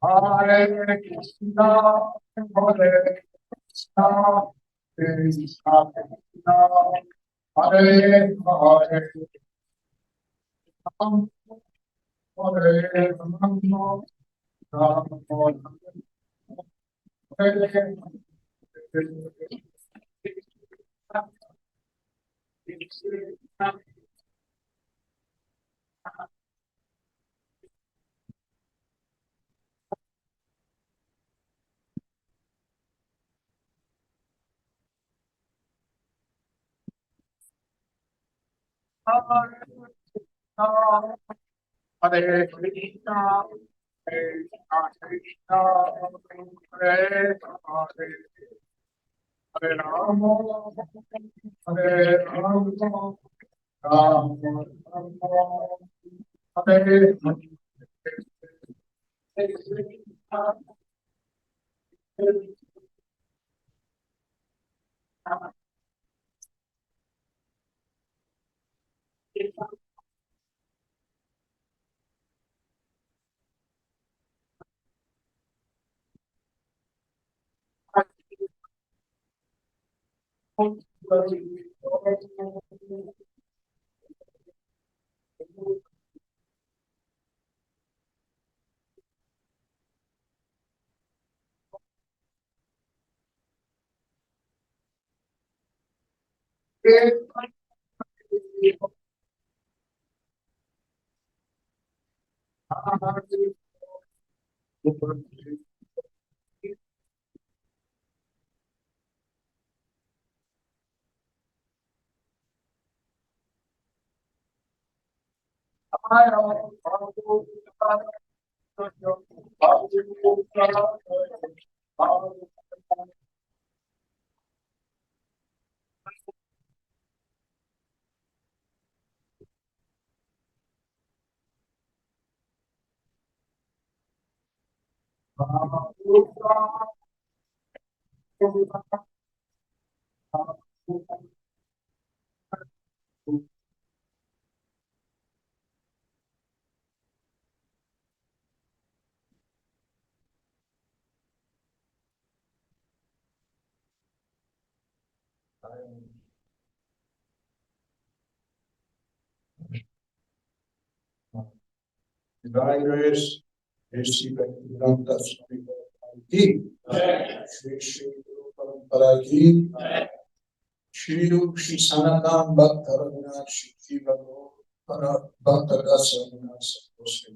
Hare Krishna, Hare Krishna, Krishna Krishna, Hare Hare, Ram Hare Ram, Ram Hare Hare. Hare Krishna, Hare Krishna, Krishna Krishna, Hare Hare, Hare Rama, Hare Rama, Rama Rama, Hare Hare. Divine grace, Shri Bhaktivedanta Swami Prabhupada ki, Shri Shri Guru Parampara ki, Shri Rup Shri Sanatan Bhakta Raghunath Shri Jiva Para Bhakta Rasa Raghunath Sarvasri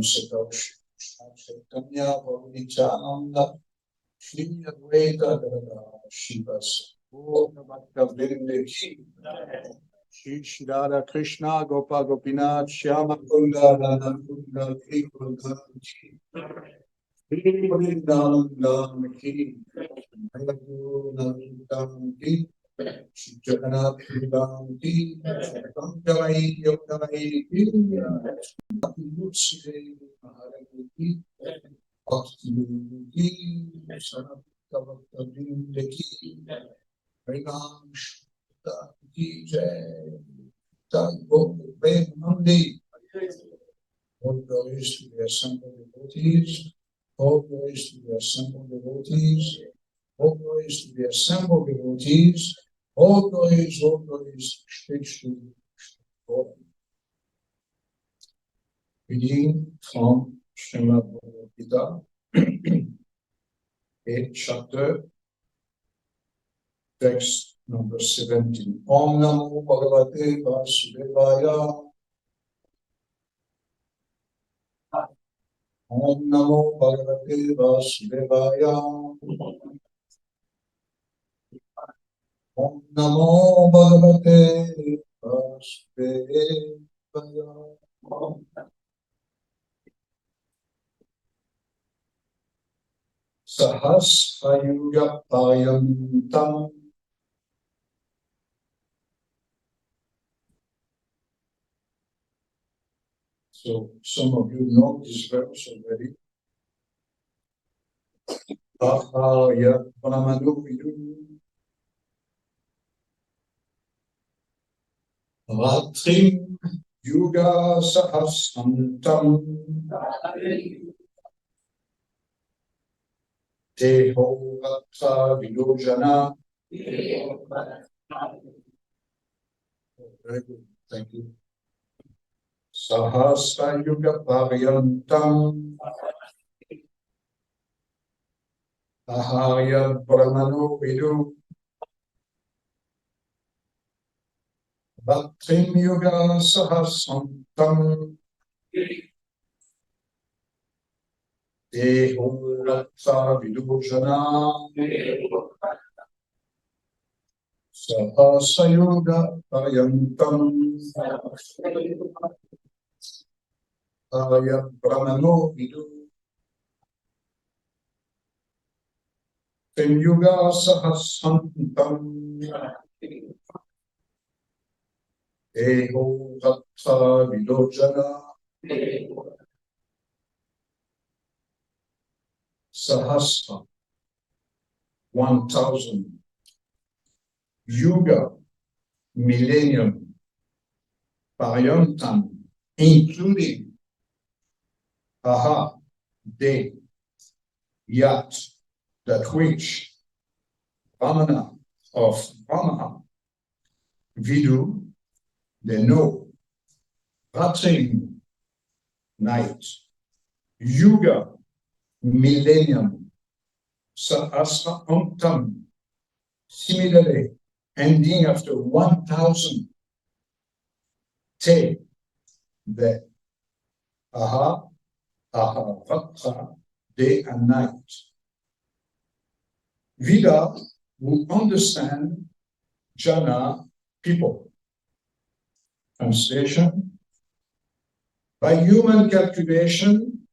Shri Krishna Chaitanya Gaur Nityananda Shri Advaita Gadadhara Shivas Bhakta Vrinda ki, Shri Shri Radha Krishna Gopa Gopinath Shyama Kunda Radha Kunda Kri Kunda Shri Vrindavan ki, Jai Guru ki, Shri Jagannath Vrindavan ki, Kamjamai Yogdamai ki, Mutsi Maharani ki, Bhakti ki, Sanatya Bhakta Vrinda ki, Harinam Shukta ki Jai. All glories to the assembled devotees, all glories to the assembled devotees, all glories to the assembled devotees, all glories, Shri Shri Lord. Reading from Srimad Bhagavad-gita, 8th chapter, text number 17. Om Namo Bhagavate Vasudevaya. Om Namo Bhagavate Vasudevaya. Om Namo Bhagavate Vasudevaya. Sahasrayuga Payantam. So some of you know this verse already. Ahaya Pramanu Ratrim Yuga Sahasrantam Teho Vatra Vilojana. Very good, thank you. Sahasra Yuga Paryantam Ahaya Brahmano Vidu Bhaktrim Yuga Sahasrantam Deho Ratsa Vilojana Sahasayuga Paryantam Aya Brahmano Vidu Bhaktrim Yuga Sahasrantam Deho Ratsa Vilojana Sahasra 1000 Yuga millennium Paryantam including Aha day Yat that which Brahmana of Brahma Vidu they know Ratrim night Yuga millennium Sahasra Antam similarly ending after 1000 Te the Aha Vatra day and night. Vida who understand Jana people. Translation: by human calculation,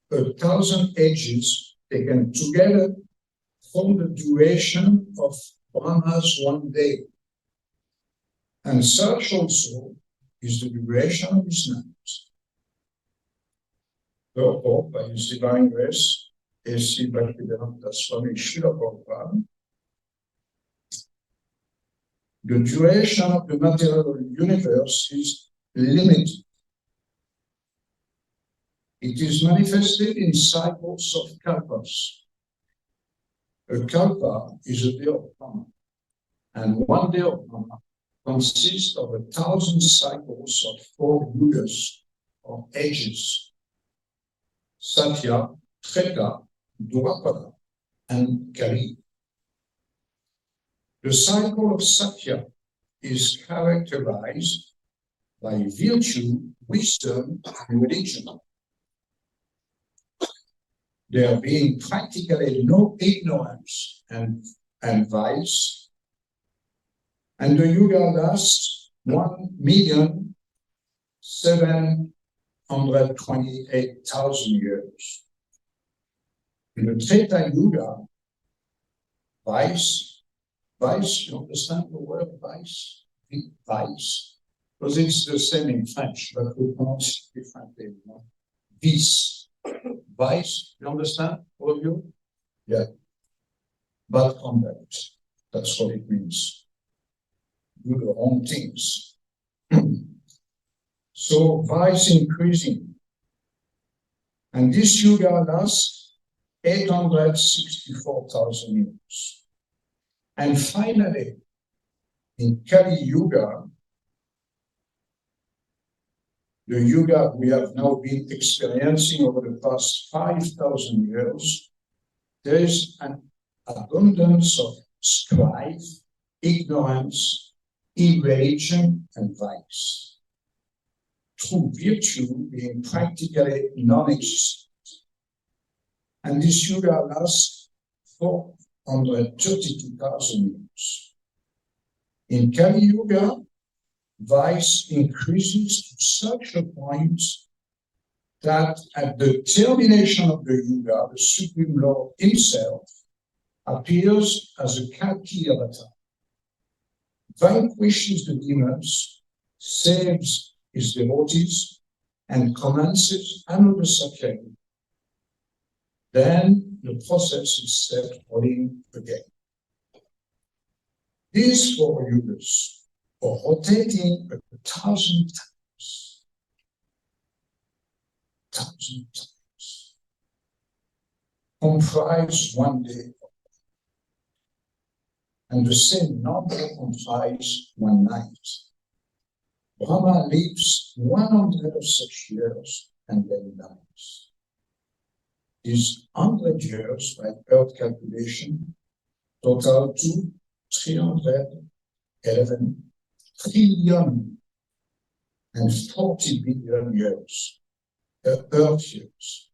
1000 ages taken together form the duration of Brahma's one day. And such also is the duration of his night. Therefore, by His divine grace, A.C. Bhaktivedanta Swami Srila Prabhupada, the duration of the material universe is limited. It is manifested in cycles of kalpas. A kalpa is a day of Brahma, and one day of Brahma consists of 1000 cycles of 4 yugas or ages: Satya, Treta, Dwapara, and Kali. The cycle of Satya is characterized by virtue, wisdom, and religion. There being practically no ignorance and vice, and the yuga lasts 1,728,000 years. In the Treta Yuga, vice, you understand the word vice? Vice, because it's the same in French, but we pronounce it differently. Vice, vice, you understand, all of you? Yeah. Bad conduct, that's what it means. Do the wrong things. So vice increasing. And this yuga lasts 864,000 years. And finally, in Kali Yuga, the yuga we have now been experiencing over the past 5,000 years, there is an abundance of strife, ignorance, irreligion, and vice. True virtue being practically non-existent. And this yuga lasts 432,000 years. In Kali Yuga, vice increases to such a point that at the termination of the yuga, the Supreme Lord himself appears as a Kalki avatar, vanquishes the demons, saves his devotees, and commences another Satya. Then the process is set rolling again. These 4 yugas are rotating 1,000 times 1,000 times comprise one day, and the same number comprise one night. Brahma lives 100 of such years and then dies. These 100 years, by earth calculation, total to 311 trillion and 40 billion years, earth years.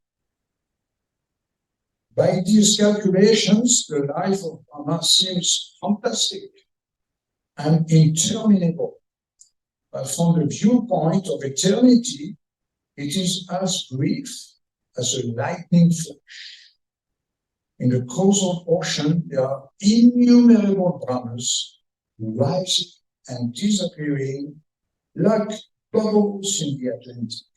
By these calculations, the life of Brahma seems fantastic and interminable. But from the viewpoint of eternity, it is as brief as a lightning flash. In the causal ocean, there are innumerable Brahmas rising and disappearing like bubbles in the Atlantic.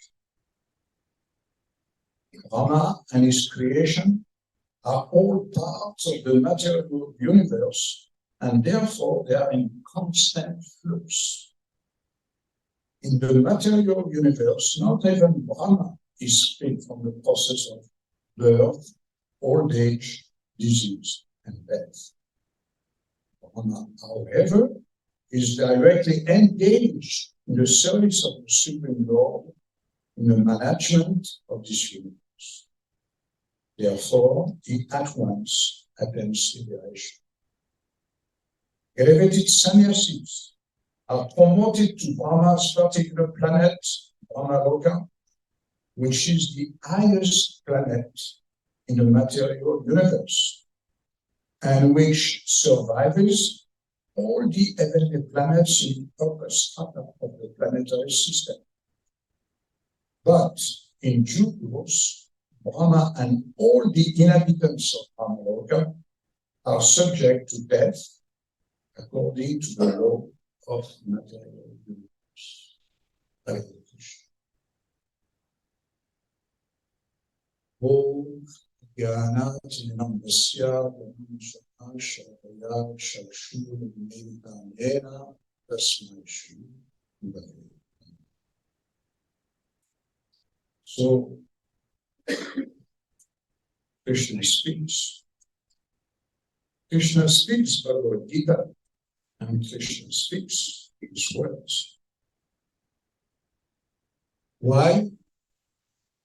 Brahma and his creation are all parts of the material universe, and therefore they are in constant flux. In the material universe, not even Brahma is free from the process of birth, old age, disease, and death. Brahma, however, is directly engaged in the service of the Supreme Lord in the management of this universe. Therefore, he at once attains liberation. Elevated sannyasis are promoted to Brahma's particular planet, Brahmaloka, which is the highest planet in the material universe, and which survives all the heavenly planets in the upper strata of the planetary system. But in due course, Brahma and all the inhabitants of Brahmaloka are subject to death according to the law of material universe. Hare Krishna. Om Jnanatinam Vasya Brahmashana Shavaya Shashur Nirtanena Tasmai Shri Bhagavad. So Krishna speaks. Krishna speaks Bhagavad-gita, and Krishna speaks his words. Why?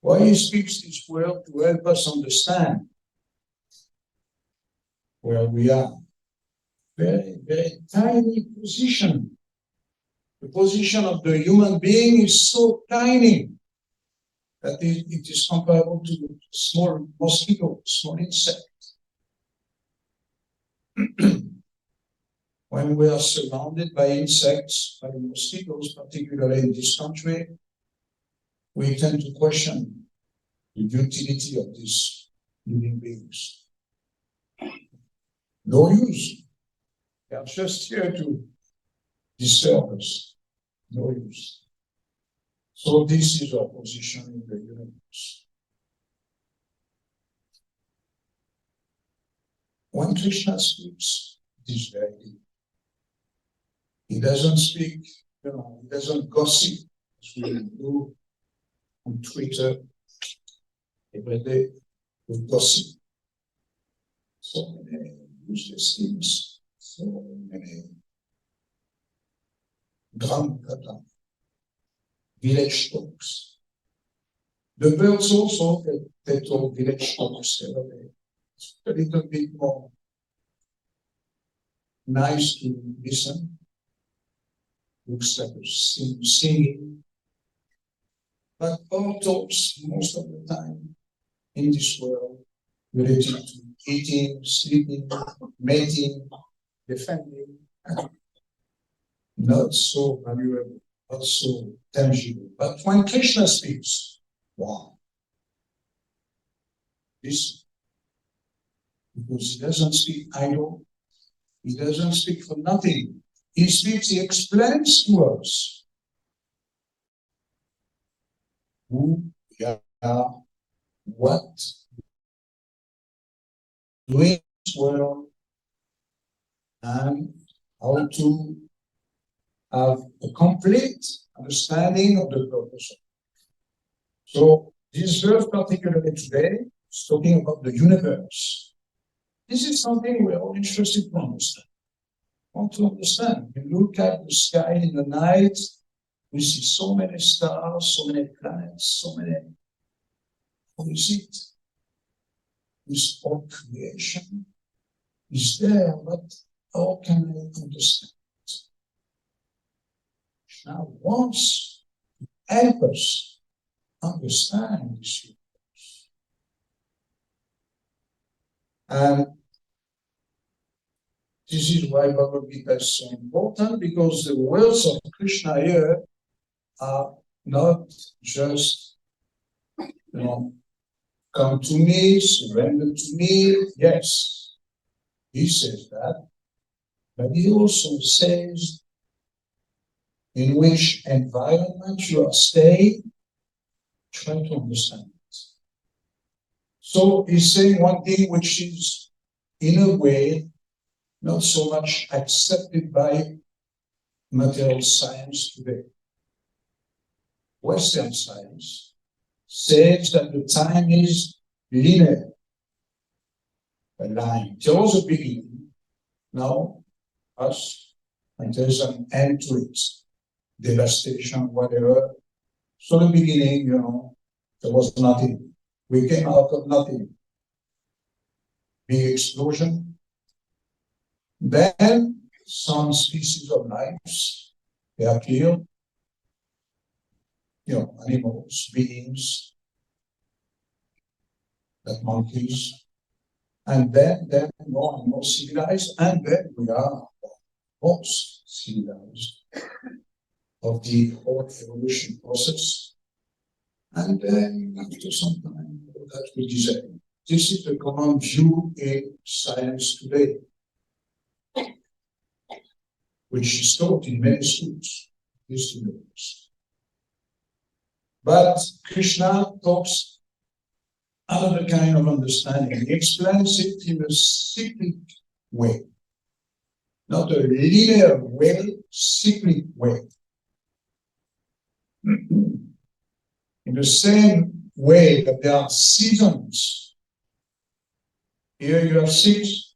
Why he speaks this word? To help us understand where we are. Very, very tiny position. The position of the human being is so tiny that it is comparable to a small mosquito, small insect. When we are surrounded by insects, by mosquitoes, particularly in this country, we tend to question the utility of these living beings. No use. They are just here to disturb us. No use. So this is our position in the universe. When Krishna speaks, it is very deep. He doesn't speak, he doesn't gossip, as we do on Twitter every day with gossip. So many useless things, so many grand kata, village talks. The birds also, they talk village talks every day. It's a little bit more nice to listen. Looks like a singing. But all talks, most of the time, in this world, related to eating, sleeping, mating, defending, not so valuable, not so tangible. But when Krishna speaks, wow, listen. Because he doesn't speak idle, he doesn't speak for nothing. He speaks, he explains to us who we are, what doing in this world, and how to have a complete understanding of the purpose. So This verse, particularly today, is talking about the universe. This is something we're all interested to understand. Want to understand? You look at the sky in the night, we see so many stars, so many planets, so many. How is it? Is all creation is there, but how can I understand it? Now, once help us understand this universe. And this is why Bhagavad-gita is so important, because the words of Krishna here are not just, come to me, surrender to me. Yes, he says that, but he also says in which environment you are staying, try to understand it. So he's saying one thing which is, in a way, not so much accepted by material science today. Western science says that the time is linear, a line. There was a beginning, now us, and there's an end to it. Devastation, whatever. So the beginning, there was nothing. We came out of nothing. Big explosion. Then some species of life, they appear. Animals, beings, like monkeys, and then more and more civilized, and then we are most civilized of the whole evolution process. And then after some time, that will disappear. This is the common view in science today, which is taught in many schools. But Krishna talks another kind of understanding. He explains it in a cyclic way, not a linear way, cyclic way. In the same way that there are seasons. Here you have six.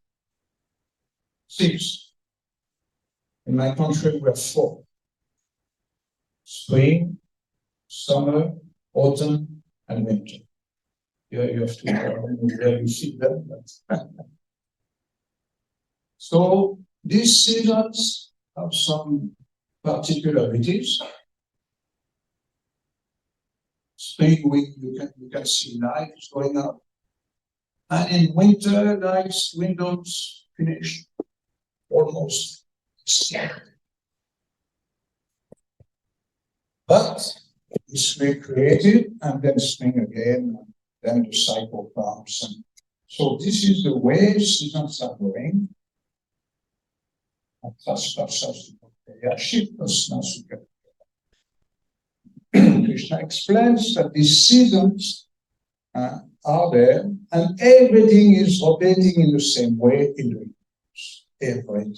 In my country, we have 4. Spring, summer, autumn, and winter. Here you have to where you see them. So these seasons have some particularities. Spring, you can see lights going up. And in winter, lights, windows finished almost. But it's recreated and then spring again, and then the cycle comes. And so this is the way seasons are going. Krishna explains that these seasons are there, and everything is rotating in the same way in the universe. Everything.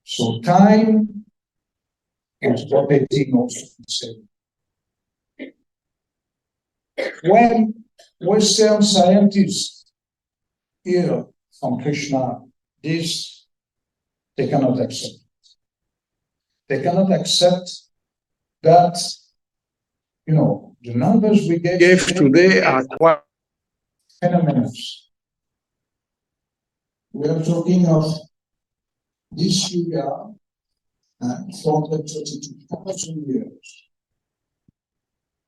So time is rotating also the same. When Western scientists hear from Krishna this, they cannot accept. They cannot accept that, the numbers we gave today are quite phenomenal. We are talking of this year, 432,000 years.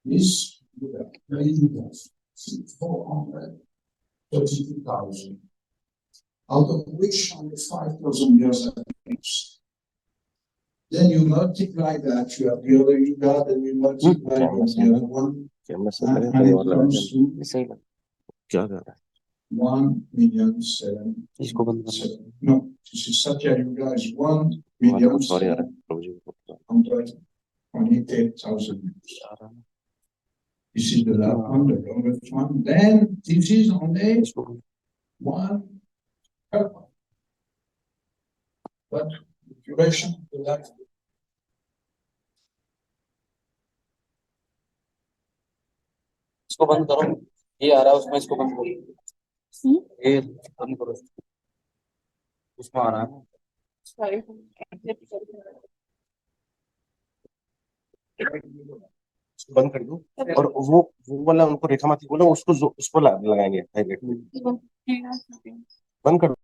This year, 432,000, out of which only 5,000 years have passed. Then you multiply that, you have the other yuga, then you multiply the other one, and it comes to 1,000,007. No, this is Satya Yuga is 1,728,000 years. This is the last one, the longest one. Then this is only 1. But the duration of the life. इसको बंद करो, ये आ रहा है उसमें, इसको बंद करो, ये बंद करो, उसमें आ रहा है, बंद कर दो। और वो वाला उनको रेखा माती बोलो, उसको लगाएंगे हाईलाइट, बंद कर दो।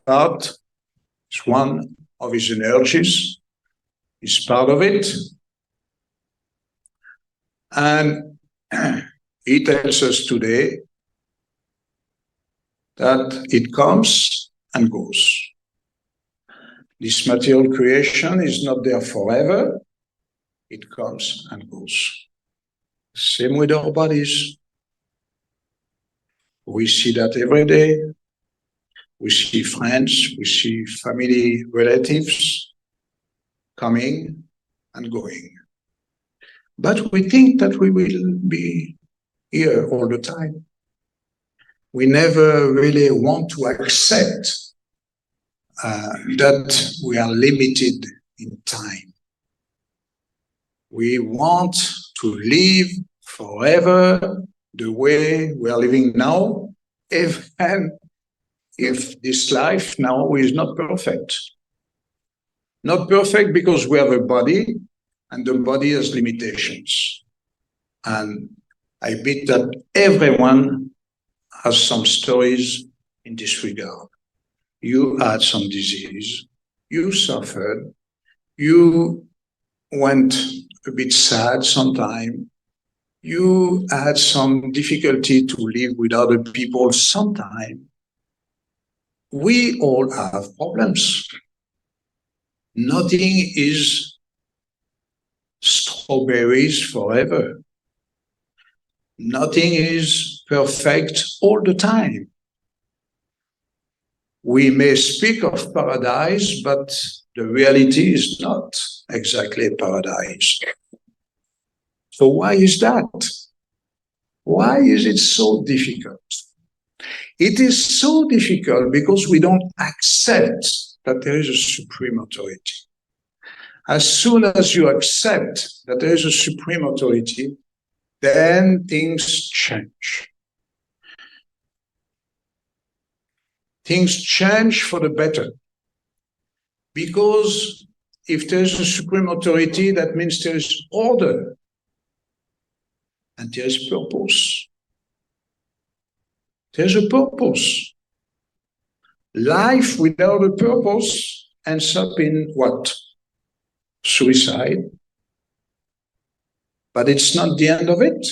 Part is one of his energies, is part of it. And he tells us today that it comes and goes. This material creation is not there forever. It comes and goes. Same with our bodies. We see that every day. We see friends, we see family, relatives coming and going. But we think that we will be here all the time. We never really want to accept that we are limited in time. We want to live forever the way we are living now, even if this life now is not perfect. Not perfect because we have a body, and the body has limitations. And I bet that everyone has some stories in this regard. You had some disease, you suffered, you went a bit sad sometime, you had some difficulty to live with other people sometime. We all have problems. Nothing is strawberries forever. Nothing is perfect all the time. We may speak of paradise, but the reality is not exactly paradise. So why is that? Why is it so difficult? It is so difficult because we don't accept that there is a supreme authority. As soon as you accept that there is a supreme authority, then things change. Things change for the better. Because if there is a supreme authority, that means there is order and there is purpose. There's a purpose. Life without a purpose ends up in what? Suicide. But it's not the end of it.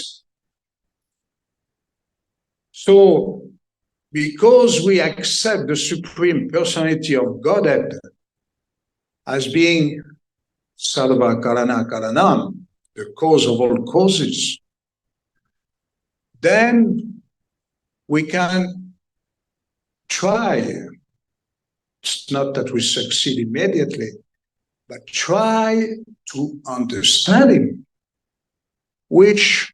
So, because we accept the Supreme Personality of Godhead as being Sarva Karana Karanam, the cause of all causes, then we can try. It's not that we succeed immediately, but try to understand him, which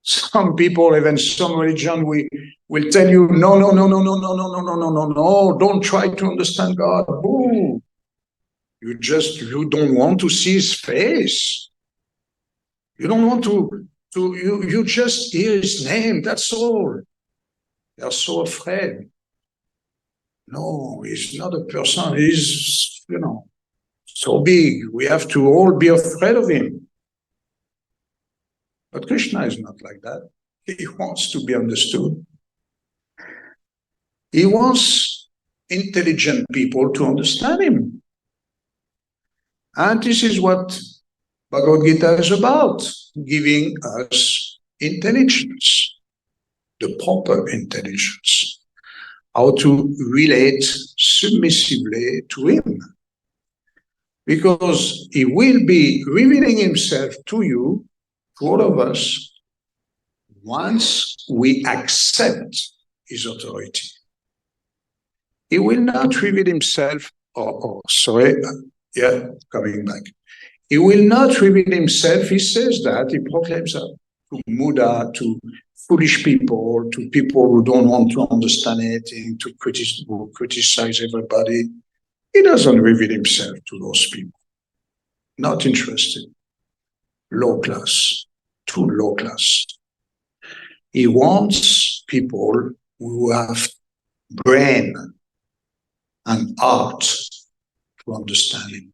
some people, even some religion, will tell you, no, don't try to understand God. Boo. You don't want to see his face. You don't want you just hear his name, that's all. They're so afraid. No, he's not a person, he's, so big. We have to all be afraid of him. But Krishna is not like that. He wants to be understood. He wants intelligent people to understand him. And this is what Bhagavad-gita is about, giving us intelligence, the proper intelligence, how to relate submissively to him. Because he will be revealing himself to you, to all of us, once we accept his authority. He will not reveal himself, coming back. He will not reveal himself, he says that, he proclaims that to Muda, to foolish people, to people who don't want to understand anything, to criticize everybody. He doesn't reveal himself to those people. Not interested. Low class, too low class. He wants people who have brain and heart to understand him.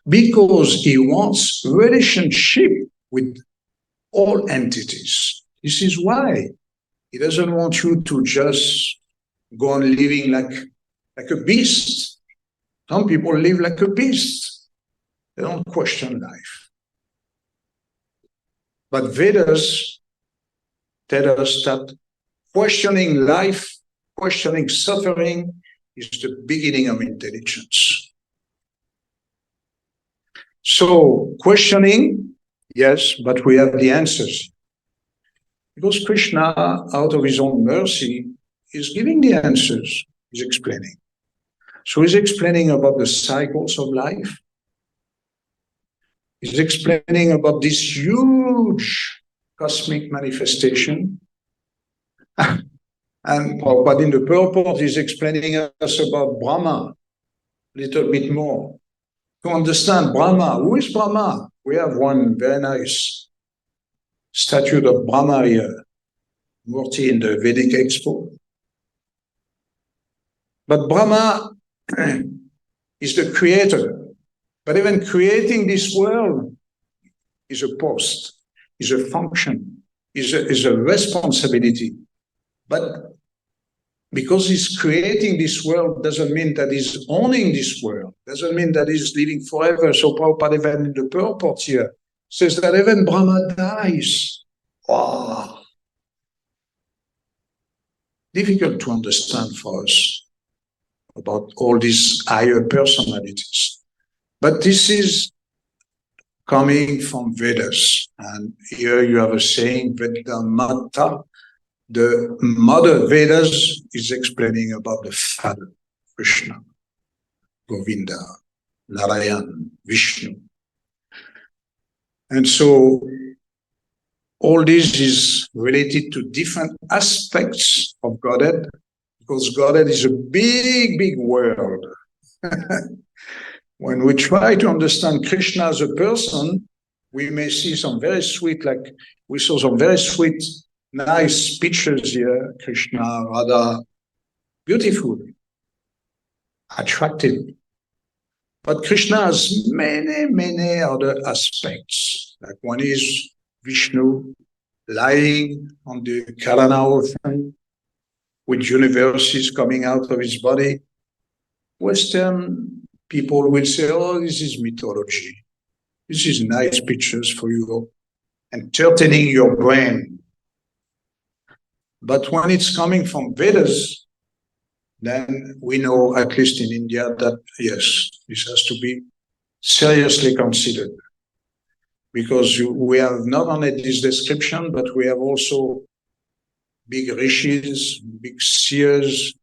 Because he wants relationship with all entities. This is why he doesn't want you to just go on living like a beast. Some people live like a beast. They don't question life. But Vedas tell us that questioning life, questioning suffering is the beginning of intelligence. So questioning, yes, but we have the answers. Because Krishna, out of his own mercy, is giving the answers, he's explaining. So he's explaining about the cycles of life. He's explaining about this huge cosmic manifestation. But in the purport, he's explaining us about Brahma a little bit more. To understand Brahma, who is Brahma? We have one very nice statue of Brahma here, Murti in the Vedic Expo. But Brahma is the creator. But even creating this world is a post, is a function, is a responsibility. But because he's creating this world doesn't mean that he's owning this world, doesn't mean that he's living forever. So Prabhupada, even in the purport here, says that even Brahma dies. Wow. Difficult to understand for us about all these higher personalities. But this is coming from Vedas. And here you have a saying, Vedamata. The mother Vedas is explaining about the Father, Krishna, Govinda, Narayan, Vishnu. And so all this is related to different aspects of Godhead, because Godhead is a big, big world. When we try to understand Krishna as a person, we may see some very sweet, like we saw some very sweet, nice pictures here, Krishna, Radha, beautiful, attractive. But Krishna has many, many other aspects. Like one is Vishnu lying on the Karana ocean with universes coming out of his body. Western people will say, oh, this is mythology. This is nice pictures for you, entertaining your brain. But when it's coming from Vedas, then we know, at least in India, that yes, this has to be seriously considered. Because we have not only this description, but we have also big rishis, big seers,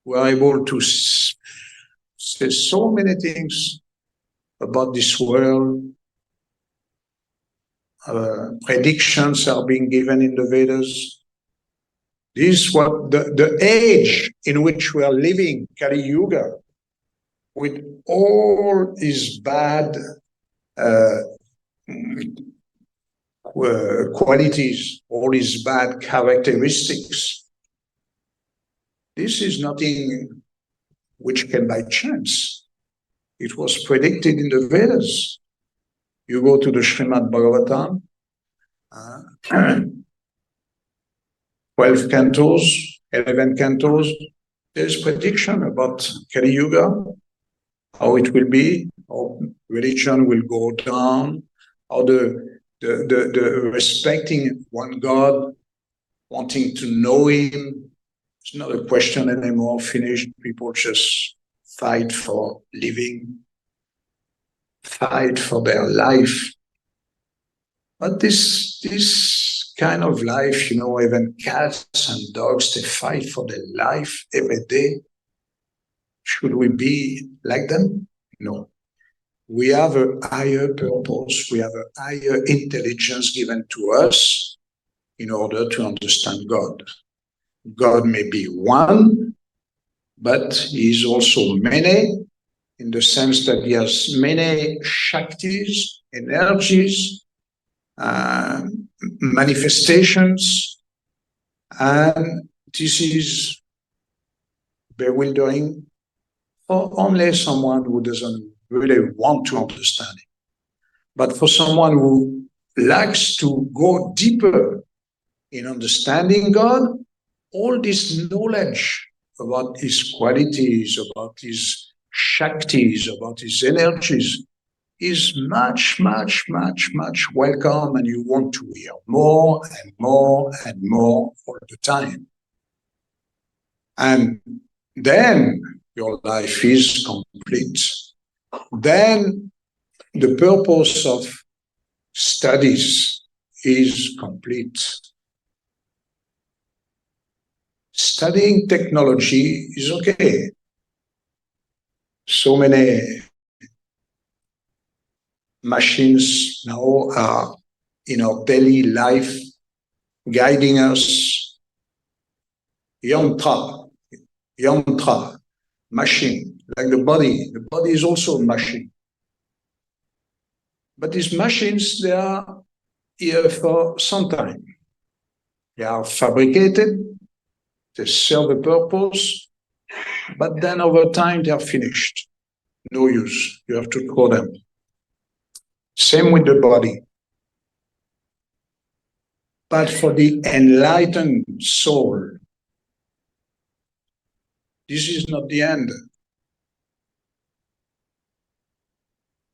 who are able to say so many things about this world. Predictions are being given in the Vedas. This is what the age in which we are living, Kali Yuga, with all its bad qualities, all its bad characteristics. This is nothing which came by chance. It was predicted in the Vedas. You go to the Srimad Bhagavatam, 12 cantos, 11 cantos, there's prediction about Kali Yuga, how it will be, how religion will go down, how the respecting one God, wanting to know him, it's not a question anymore, finished. People just fight for living, fight for their life. But this kind of life, you know, even cats and dogs, they fight for their life every day. Should we be like them? No. We have a higher purpose, we have a higher intelligence given to us in order to understand God. God may be one, but he is also many, in the sense that he has many shaktis, energies, manifestations, and this is bewildering for only someone who doesn't really want to understand it. But for someone who likes to go deeper in understanding God, all this knowledge about his qualities, about his shaktis, about his energies, is much, much, much, much welcome, and you want to hear more and more and more all the time. And then your life is complete. Then the purpose of studies is complete. Studying technology is okay. So many machines now are in our daily life guiding us. Yantra, machine, like the body. The body is also a machine. But these machines, they are here for some time. They are fabricated, they serve a purpose, but then over time they are finished. No use. You have to throw them. Same with the body. But for the enlightened soul, this is not the end.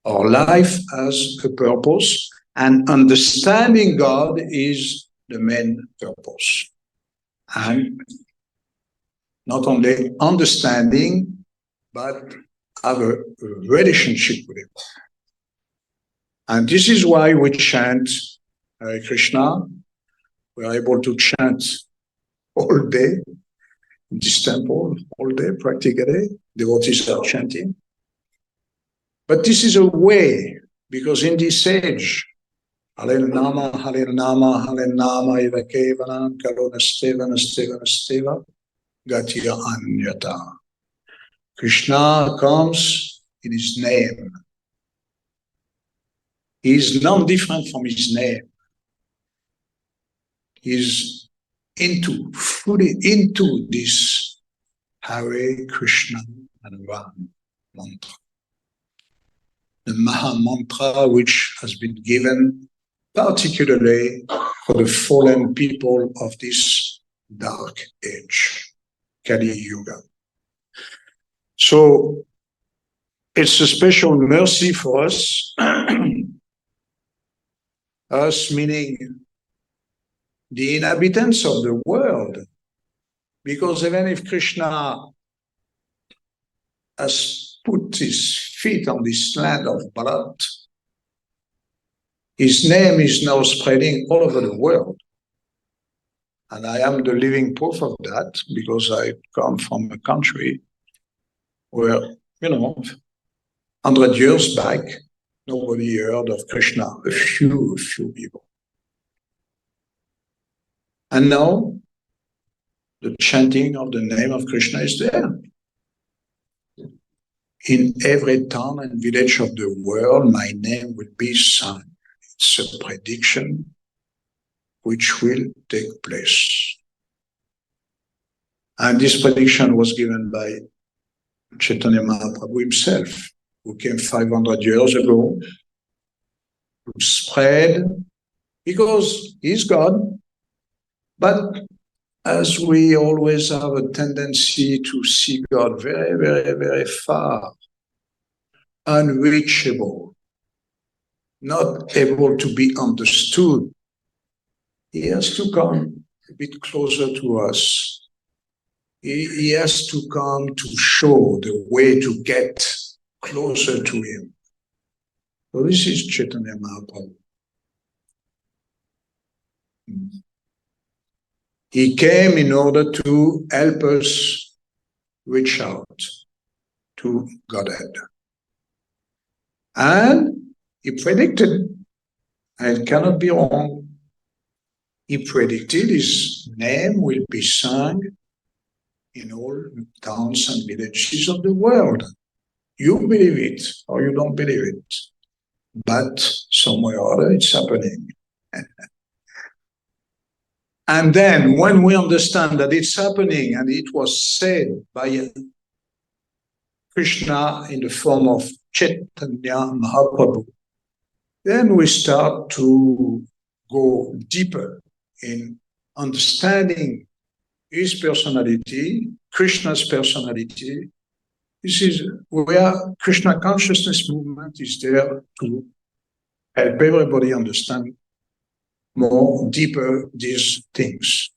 Our life has a purpose, and understanding God is the main purpose. And not only understanding, but have a relationship with Him. And this is why we chant Hare Krishna. We are able to chant all day in this temple, all day, practically. Devotees are chanting. But this is a way, because in this age, Hare Nama, Hare Nama, Hare Nama, Eva Kevanan, Karuna Steva, Steva, Steva, Gatya Anyata. Krishna comes in His name. He is not different from His name. He is fully into this Hare Krishna and Ram mantra. The Maha Mantra, which has been given particularly for the fallen people of this dark age, Kali Yuga. So it's a special mercy for us, us meaning the inhabitants of the world, because even if Krishna has put his feet on this land of blood, his name is now spreading all over the world. And I am the living proof of that, because I come from a country where, 100 years back, nobody heard of Krishna, a few people. And now, the chanting of the name of Krishna is there. In every town and village of the world, my name will be sung. It's a prediction which will take place. And this prediction was given by Chaitanya Mahaprabhu himself, who came 500 years ago, who spread, because he's God, but as we always have a tendency to see God very, very, very far, unreachable, not able to be understood, He has to come a bit closer to us. He has to come to show the way to get closer to Him. So this is Chaitanya Mahaprabhu. He came in order to help us reach out to Godhead. And He predicted, and it cannot be wrong, He predicted His name will be sung in all towns and villages of the world. You believe it or you don't believe it, but somewhere or other it's happening. And then when we understand that it's happening and it was said by Krishna in the form of Chaitanya Mahaprabhu, then we start to go deeper in understanding His personality, Krishna's personality. This is where Krishna consciousness movement is there to help everybody understand more deeper these things.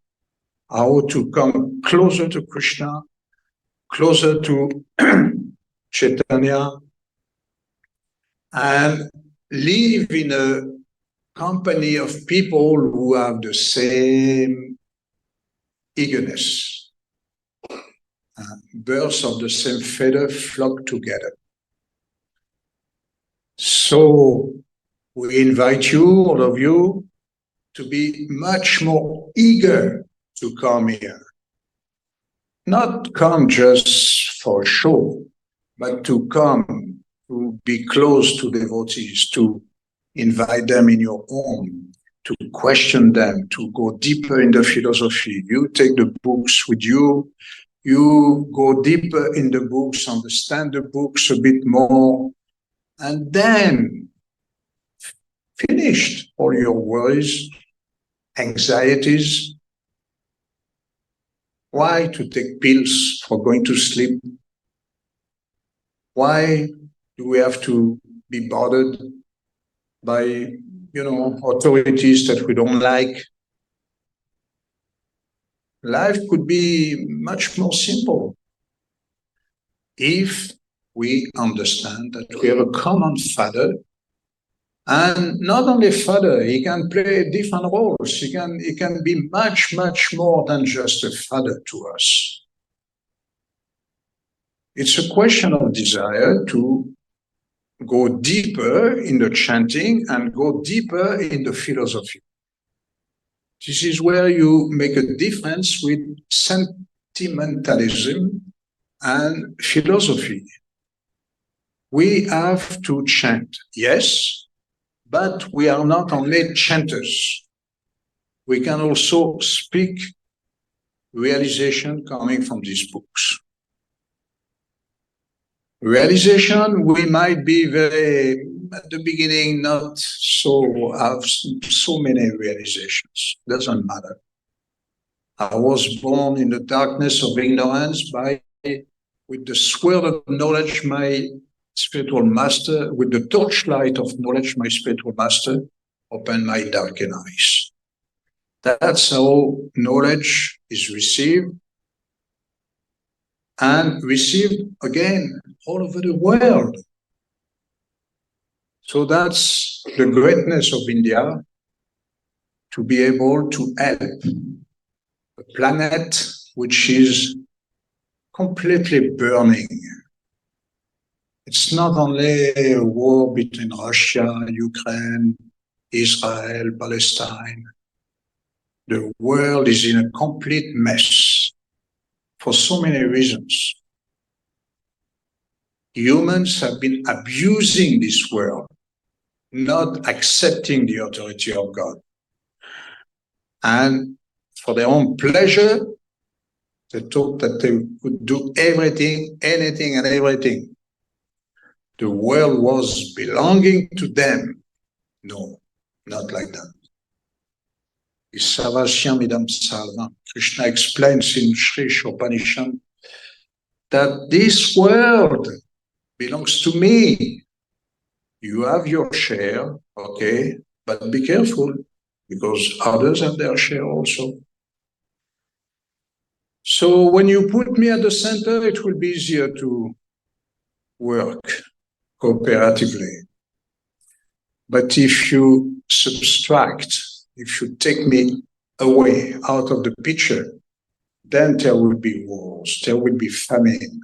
How to come closer to Krishna, closer to Chaitanya, and live in a company of people who have the same eagerness. Birds of the same feather flock together. So we invite you, all of you, to be much more eager to come here. Not come just for a show, but to come to be close to devotees, to invite them in your home, to question them, to go deeper in the philosophy. You take the books with you, You go deeper in the books, understand the books a bit more, and then finished all your worries, anxieties. Why to take pills for going to sleep? Why do we have to be bothered by, authorities that we don't like? Life could be much more simple if we understand that we have a common Father, and not only Father, he can play different roles. He can be much, much more than just a father to us. It's a question of desire to go deeper in the chanting and go deeper in the philosophy. This is where you make a difference with sentimentalism and philosophy. We have to chant, yes, but we are not only chanters. We can also speak realization coming from these books. Realization, we might be very, at the beginning, not have so many realizations. Doesn't matter. I was born in the darkness of ignorance with the sword of knowledge, my spiritual master, with the torchlight of knowledge, my spiritual master, opened my darkened eyes. That's how knowledge is received, and received again all over the world. So that's the greatness of India, to be able to help a planet which is completely burning. It's not only a war between Russia, Ukraine, Israel, Palestine. The world is in a complete mess for so many reasons. Humans have been abusing this world, not accepting the authority of God. And for their own pleasure, they thought that they could do everything, anything and everything. The world was belonging to them. No, not like that. Krishna explains in Sri Upanishad that this world belongs to me. You have your share, okay, but be careful, because others have their share also. So when you put me at the center, it will be easier to work cooperatively. But if you subtract, if you take me away out of the picture, then there will be wars, there will be famine,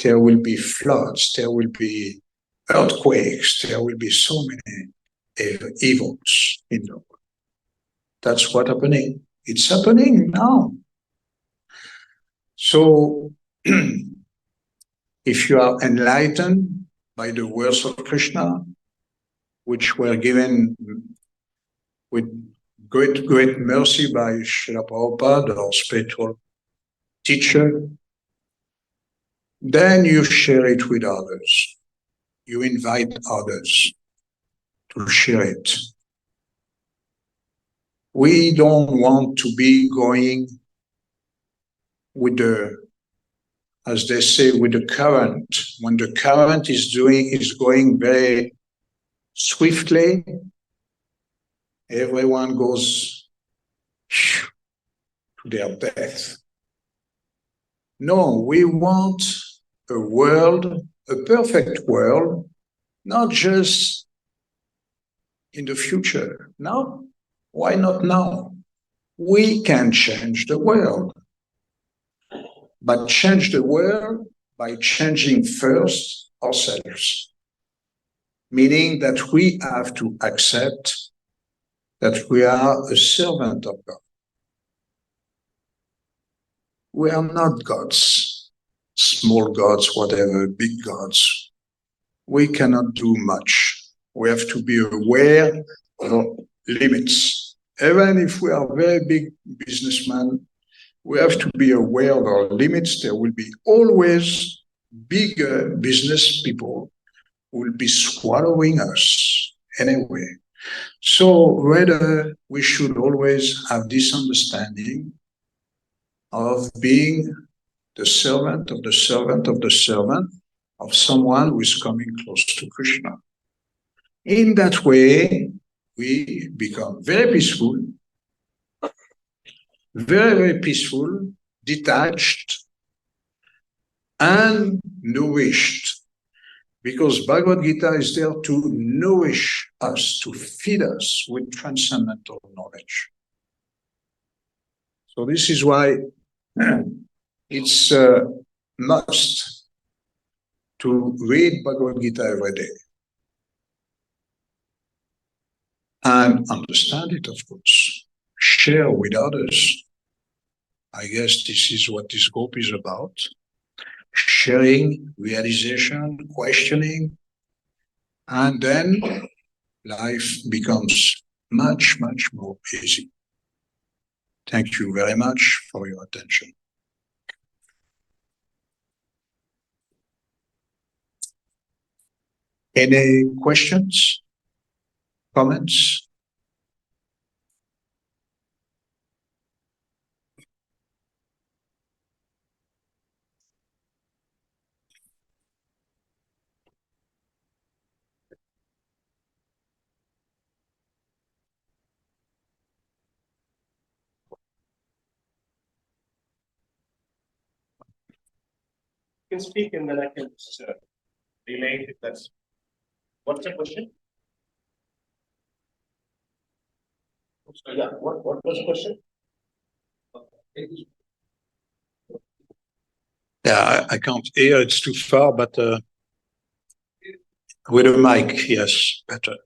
there will be floods, there will be earthquakes, there will be so many evils in the world. That's what's happening. It's happening now. So, if you are enlightened by the words of Krishna, which were given with great, great mercy by Srila Prabhupada, our spiritual teacher, then you share it with others. You invite others to share it. We don't want to be going with the, as they say, with the current. When the current is going very swiftly, everyone goes to their death. No, we want a world, a perfect world, not just in the future. Now, why not now? We can change the world, but change the world by changing first ourselves, meaning that we have to accept that we are a servant of God. We are not gods, small gods, whatever, big gods. We cannot do much. We have to be aware of limits. Even if we are very big businessmen, we have to be aware of our limits. There will be always bigger business people who will be swallowing us anyway. So rather, we should always have this understanding of being the servant of the servant of the servant of someone who is coming close to Krishna. In that way, we become very peaceful, very peaceful, detached, and nourished. Because Bhagavad-gita is there to nourish us, to feed us with transcendental knowledge. So this is why it's a must to read Bhagavad-gita every day and understand it, of course. Share with others. I guess this is what this group is about. Sharing, realization, questioning, and then life becomes much, much more easy. Thank you very much for your attention. Any questions, comments? You can speak and then I can just relay if that's. What's the question? Yeah, what was the question? Yeah, I can't hear, it's too far, but with a mic, yes, better.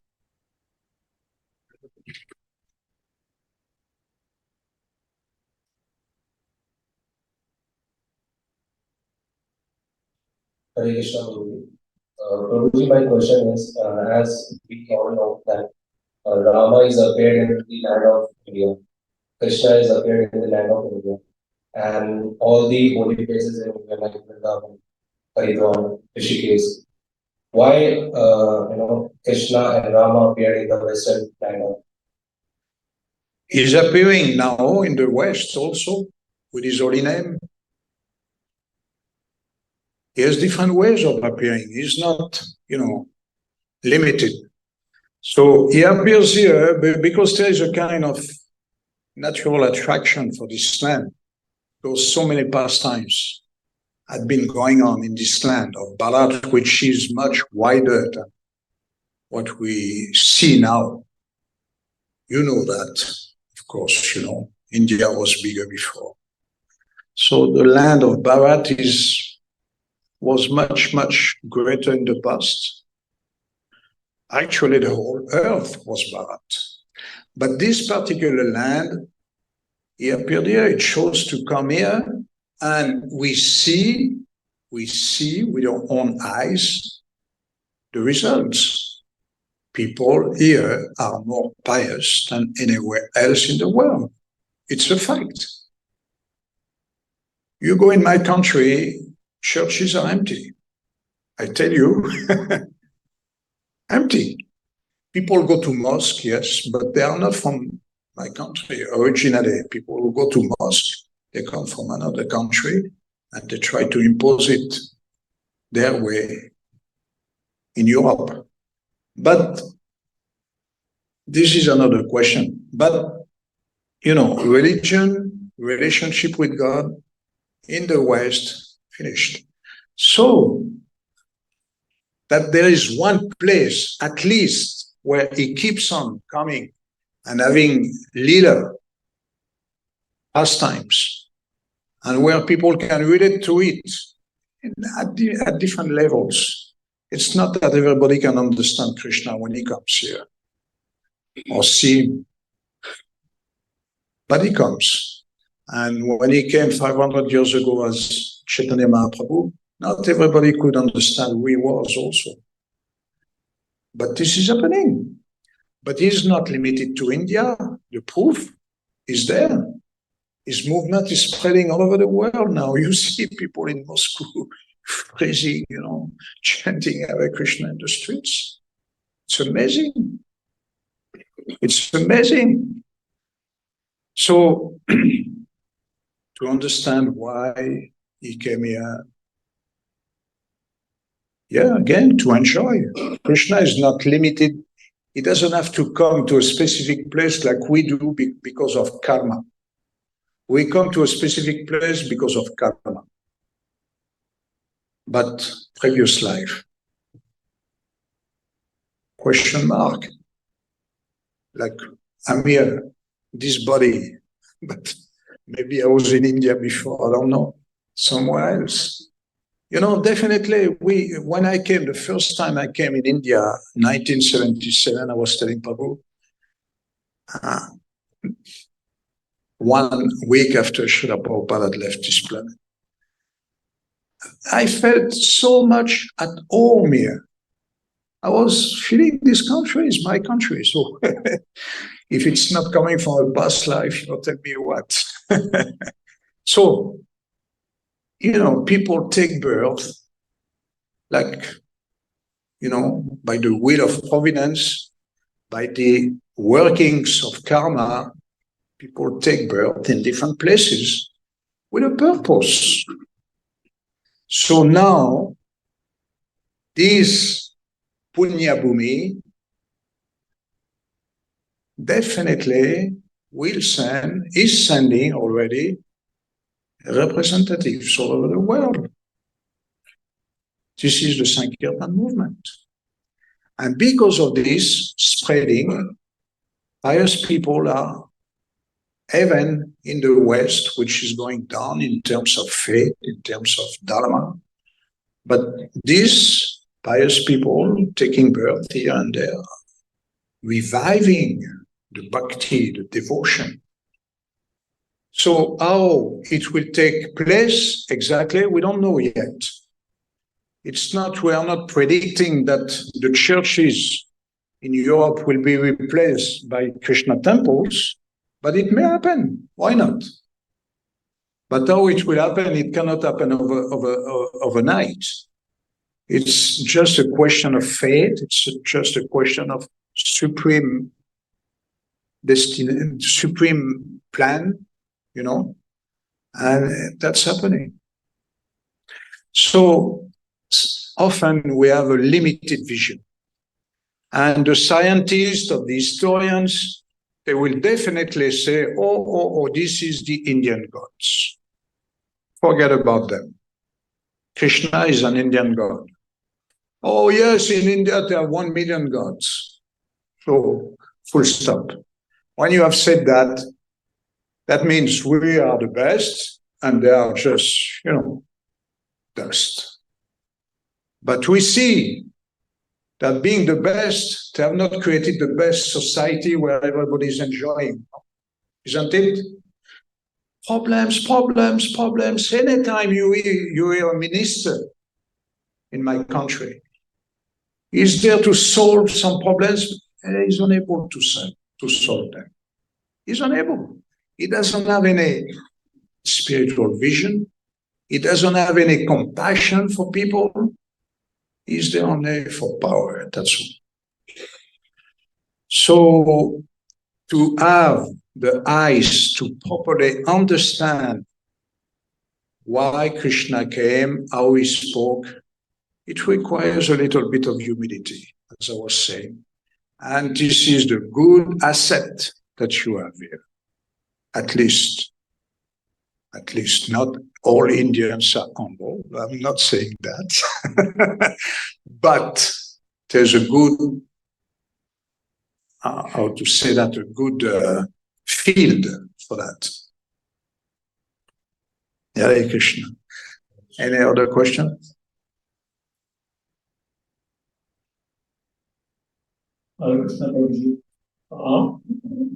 Hare Krishna, Prabhuji. Prabhuji, my question is, as we all know that Rama is appeared in the land of India, Krishna is appeared in the land of India, and all the holy places in India like Vrindavan, Haridwar, Rishikesh. Why, Krishna and Rama appeared in the western land of? He's appearing now in the West also with his holy name. He has different ways of appearing. He's not, limited. So he appears here because there is a kind of natural attraction for this land. Because so many pastimes had been going on in this land of Bharat, which is much wider than what we see now. You know that, of course, India was bigger before. So the land of Bharat was much, much greater in the past. Actually, the whole earth was Bharat. But this particular land, he appeared here, it chose to come here, and we see with our own eyes the results. People here are more pious than anywhere else in the world. It's a fact. You go in my country, churches are empty. I tell you, empty. People go to mosque, yes, but they are not from my country originally. People who go to mosque, they come from another country and they try to impose it their way in Europe. But this is another question. But, religion, relationship with God in the West, finished. So that there is one place, at least, where he keeps on coming and having leader pastimes, and where people can relate to it at different levels. It's not that everybody can understand Krishna when he comes here or see him, but he comes. And when he came 500 years ago as Chaitanya Mahaprabhu, not everybody could understand who he was also. But this is happening. But he's not limited to India. The proof is there. His movement is spreading all over the world now. You see people in Moscow crazy, chanting Hare Krishna in the streets. It's amazing. It's amazing. So, to understand why he came here, again, to enjoy. Krishna is not limited. He doesn't have to come to a specific place like we do because of karma. We come to a specific place because of karma. But previous life, question mark. Like, I'm here, this body, but maybe I was in India before, I don't know, somewhere else. Definitely, when I came, the first time I came in India, 1977, I was telling Prabhu, 1 week after Srila Prabhupada had left this planet, I felt so much at home here. I was feeling this country is my country. So if it's not coming from a past life, tell me what. So, people take birth like, by the will of providence, by the workings of karma, people take birth in different places with a purpose. So now, this Punya Bhumi definitely is sending already representatives all over the world. This is the Sankirtan movement. And because of this spreading, pious people are even in the West, which is going down in terms of faith, in terms of dharma. But these pious people taking birth here and there, reviving the bhakti, the devotion. So how it will take place exactly, we don't know yet. We are not predicting that the churches in Europe will be replaced by Krishna temples, but it may happen. Why not? But how it will happen, it cannot happen overnight. It's just a question of fate. It's just a question of supreme destiny, supreme plan, and that's happening. So often we have a limited vision. And the scientists or the historians, they will definitely say, oh, this is the Indian gods. Forget about them. Krishna is an Indian god. Oh, yes, in India there are 1 million gods. So, full stop. When you have said that, that means we are the best and they are just, dust. But we see that being the best, they have not created the best society where everybody is enjoying. Isn't it? Problems. Anytime you hear a minister in my country, he's there to solve some problems, and he's unable to solve them. He's unable. He doesn't have any spiritual vision. He doesn't have any compassion for people. He's there only for power. That's all. So to have the eyes to properly understand why Krishna came, how he spoke, it requires a little bit of humility, as I was saying. And this is the good asset that you have here. At least not all Indians are humble. I'm not saying that. But there's a good, how to say that, a good field for that. Hare Krishna. Any other question? Hare Krishna, Prabhuji.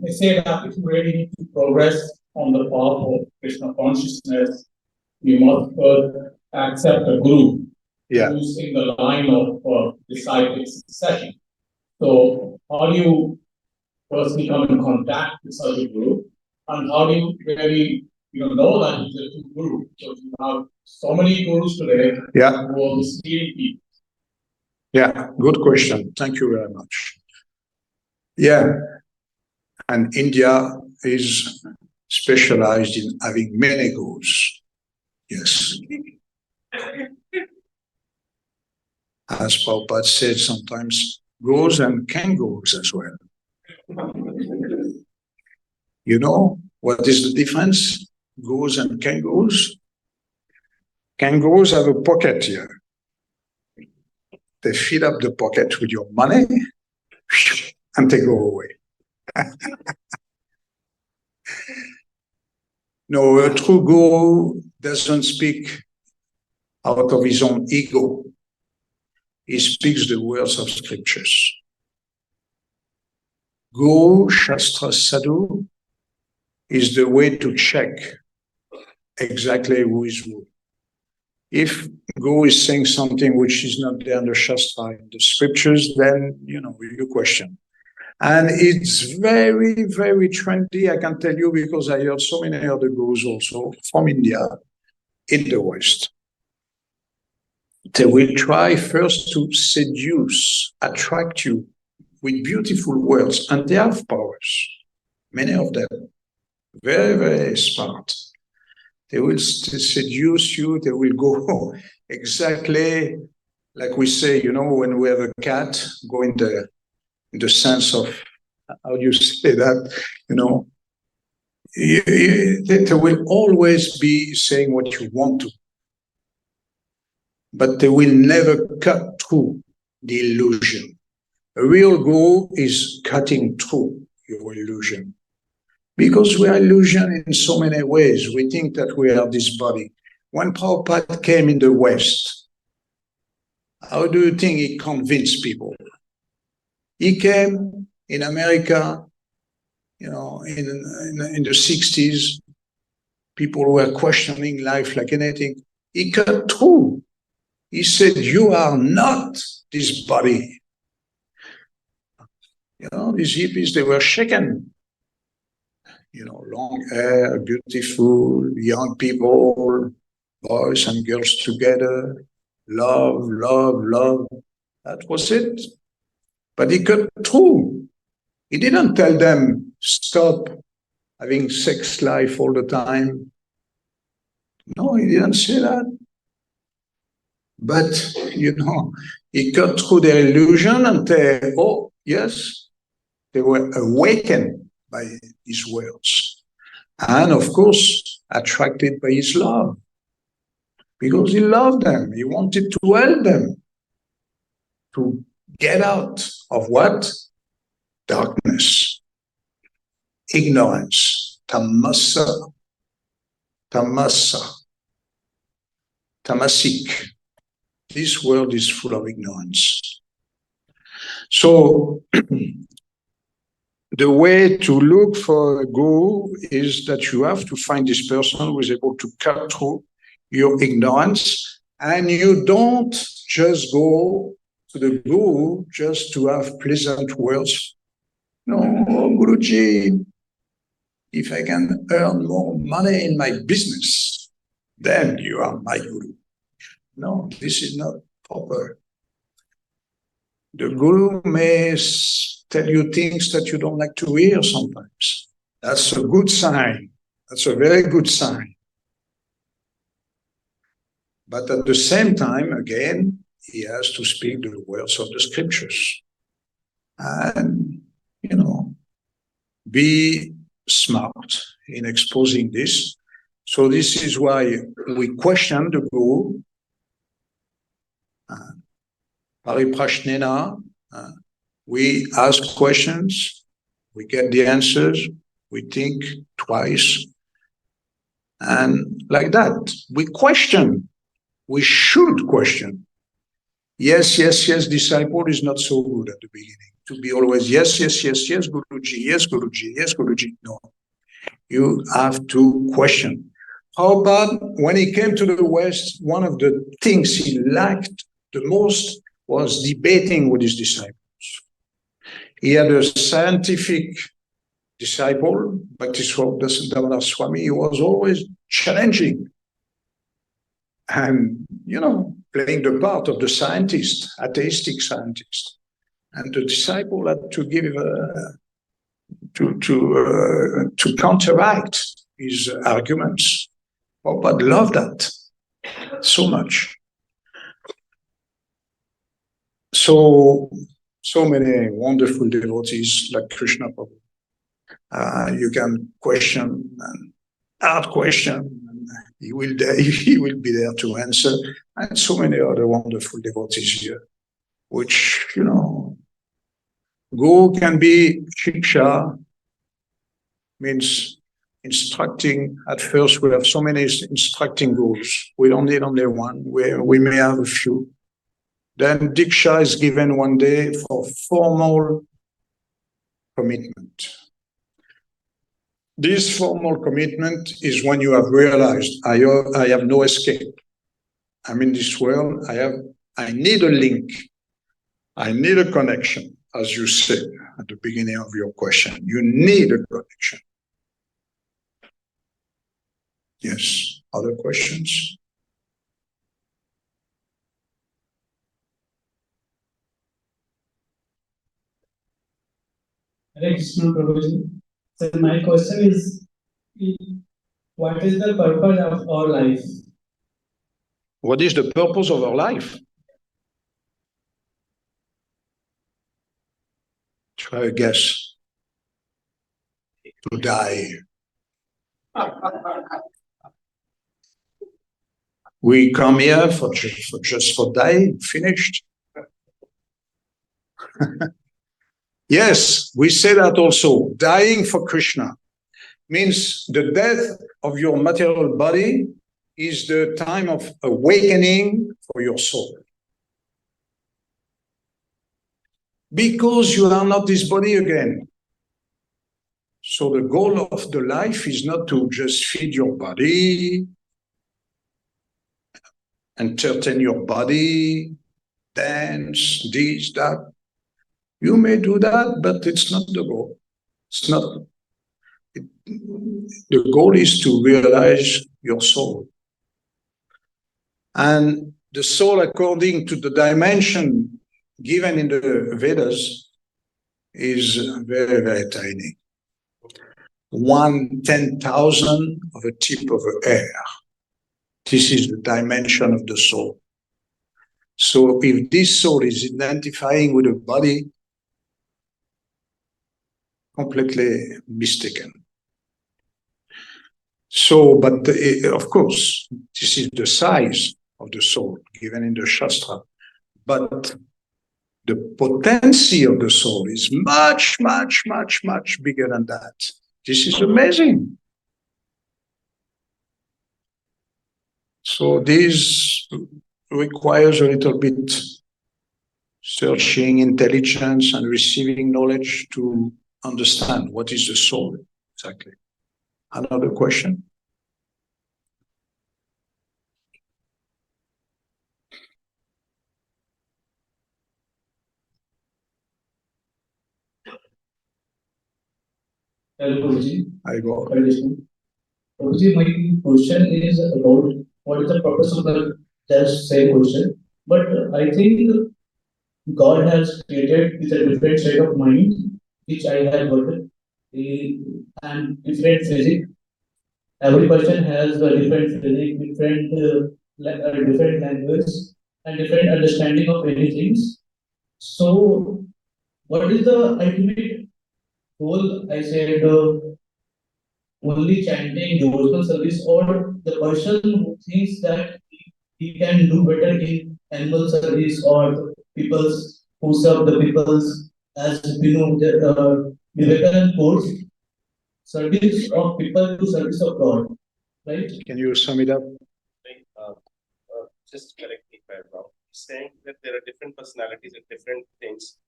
They say that if you really need to progress on the path of Krishna consciousness, you must first accept a guru who's in the line of disciple succession. So, how do you first become in contact with such a guru, and how do you really you know that he's a true guru. So you have so many gurus today Yeah, who are misleading people. yeah, good question. Thank you very much. Yeah, and India is specialized in having many gurus. Yes. As Prabhupada said, sometimes gurus and kangaroos as well. You know what is the difference? Gurus and kangaroos? Kangaroos have a pocket here. They fill up the pocket with your money and they go away. No, a true guru doesn't speak out of his own ego. He speaks the words of scriptures. Guru, Shastra, Sadhu is the way to check exactly who is who. If Guru is saying something which is not there in the Shastra, in the scriptures, then, you question. And it's very, very trendy, I can tell you, because I heard so many other gurus also from India in the West. They will try first to seduce, attract you with beautiful words, and they have powers, many of them, very, very smart. They will seduce you, they will go exactly like we say, when we have a cat, go in the sense of, how do you say that, they will always be saying what you want to, but they will never cut through the illusion. A real guru is cutting through your illusion. Because we are illusion in so many ways. We think that we are this body. When Prabhupada came in the West, how do you think he convinced people? He came in America, in the 60s. People were questioning life like anything. He cut through. He said, you are not this body. These hippies, they were shaken. Long hair, beautiful, young people, boys and girls together, love, love, love. That was it. But he cut through. He didn't tell them, stop having sex life all the time. No, he didn't say that. But, he cut through their illusion and they, yes, they were awakened by his words. And of course, attracted by his love. Because he loved them. He wanted to help them to get out of what? Darkness. Ignorance. Tamasa. Tamasik. This world is full of ignorance. So, the way to look for a guru is that you have to find this person who is able to cut through your ignorance, and you don't just go to the guru just to have pleasant words. No, Guruji, if I can earn more money in my business, then you are my guru. No, this is not proper. The guru may tell you things that you don't like to hear sometimes. That's a good sign. That's a very good sign. But at the same time, again, he has to speak the words of the scriptures. And, be smart in exposing this. So this is why we question the guru. Pariprashnena, we ask questions, we get the answers, we think twice, and like that. We question. We should question. Yes, disciple is not so good at the beginning. To be always, yes, Guruji, yes, Guruji. No. You have to question. Prabhupada, when he came to the West, one of the things he lacked the most was debating with his disciples. He had a scientific disciple, Bhaktiswrúpa Swami, he was always challenging and, playing the part of the scientist, atheistic scientist. And the disciple had to give, to counteract his arguments. Prabhupada loved that so much. So many wonderful devotees like Krishna Prabhu. You can question and hard question, and he will be there to answer. And so many other wonderful devotees here, which, Guru can be shiksha, means instructing. At first, we have so many instructing gurus. We don't need only one. We may have a few. Then Diksha is given one day for formal commitment. This formal commitment is when you have realized, I have no escape. I'm in this world. I need a link. I need a connection, as you said at the beginning of your question. You need a connection. Yes. Other questions? Hare Krishna, Prabhuji. So my question is, what is the purpose of our life? What is the purpose of our life? Try a guess. To die. We come here for dying, finished. Yes, we say that also. Dying for Krishna means the death of your material body is the time of awakening for your soul. Because you are not this body again. So the goal of the life is not to just feed your body, entertain your body, dance, this, that. You may do that, but it's not the goal. It's not. The goal is to realize your soul. And the soul, according to the dimension given in the Vedas, is very, very tiny. 1/10,000 of a tip of a hair. This is the dimension of the soul. So if this soul is identifying with a body, completely mistaken. So, but of course, this is the size of the soul given in the Shastra. But the potency of the soul is much, much, much, much bigger than that. This is amazing. So this requires a little bit searching, intelligence, and receiving knowledge to understand what is the soul exactly. Another question? Hello, Prabhuji. I go. Prabhuji, my question is about what is the purpose of the just same question. But I think God has created with a different state of mind, which I have heard, and different physics. Every person has a different physics, different language, and different understanding of many things. So, what is the ultimate goal? I said only chanting devotional service, or the person who thinks that he can do better in animal service or people's who serve the people's, as the Vivekananda quotes, service of people to service of God, right? Can you sum it up? Just correct me if I'm wrong. Saying that there are different personalities and different things.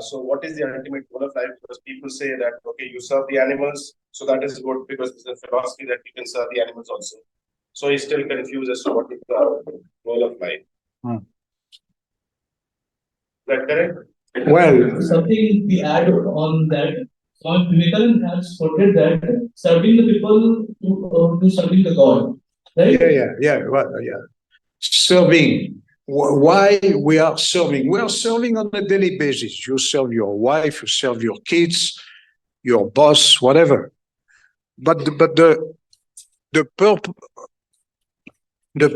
So what is the ultimate goal of life? Because people say that, okay, you serve the animals, so that is good because it's a philosophy that you can serve the animals also. So he's still confused as to what is the goal of life. Is that correct? Well, Something we add on that. Swami Vivekananda has quoted that serving the people to serving the God. Right? Yeah. Serving. Why we are serving? We are serving on a daily basis. You serve your wife, you serve your kids, your boss, whatever. But the purpose the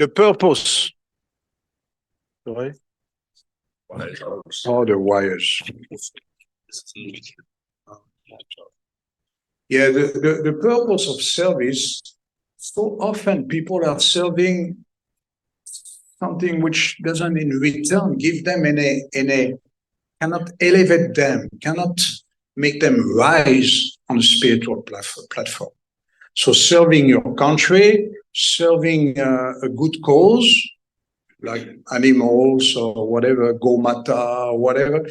purpose. Sorry. Oh, the wires. Yeah, the purpose of service, so often people are serving something which doesn't in return give them any cannot elevate them, cannot make them rise on a spiritual platform. So serving your country, serving a good cause, like animals or whatever, Gomata, whatever,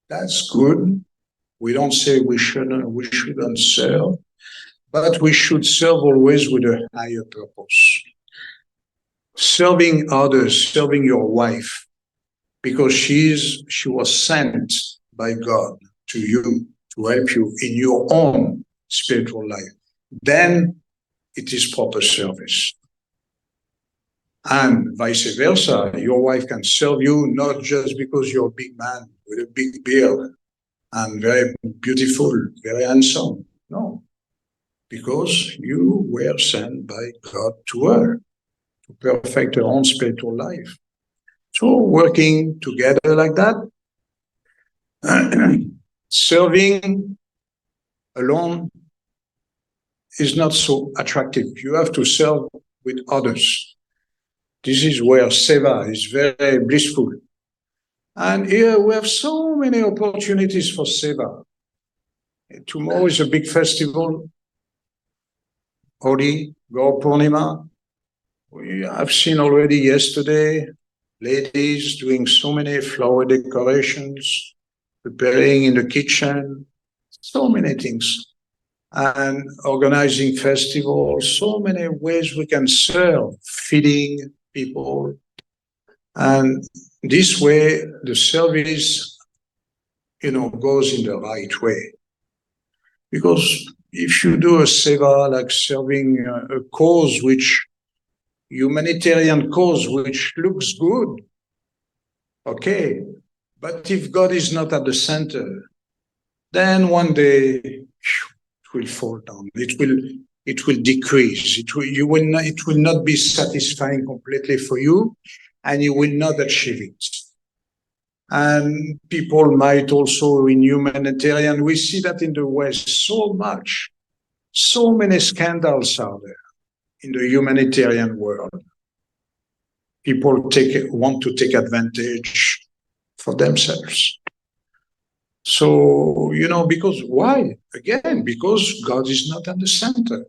that's good. We don't say we shouldn't serve, but we should serve always with a higher purpose. Serving others, serving your wife, because she was sent by God to you to help you in your own spiritual life. Then it is proper service. And vice versa, your wife can serve you not just because you're a big man with a big beard and very beautiful, very handsome. No, because you were sent by God to her to perfect her own spiritual life. So working together like that, serving alone is not so attractive. You have to serve with others. This is where seva is very blissful. And here we have so many opportunities for seva. Tomorrow is a big festival, Holi, Gaur Purnima. I've seen already yesterday ladies doing so many flower decorations, preparing in the kitchen, so many things, and organizing festivals, so many ways we can serve, feeding people. And this way, the service, goes in the right way. Because if you do a seva, like serving a cause humanitarian cause, which looks good, okay, but if God is not at the center, then one day it will fall down. It will decrease. It will not be satisfying completely for you, and you will not achieve it. And people might also in humanitarian, we see that in the West so many scandals are there in the humanitarian world. People want to take advantage for themselves. So, because why? Again, because God is not at the center.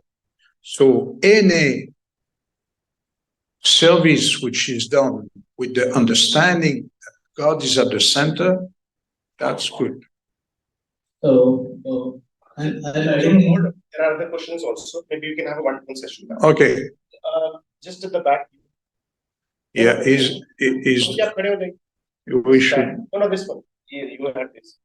So any service which is done with the understanding that God is at the center, that's good. And there are other questions also. Maybe you can have a one-to-one session. Okay. Just at the back. Yeah, we should. No, this one. You have this.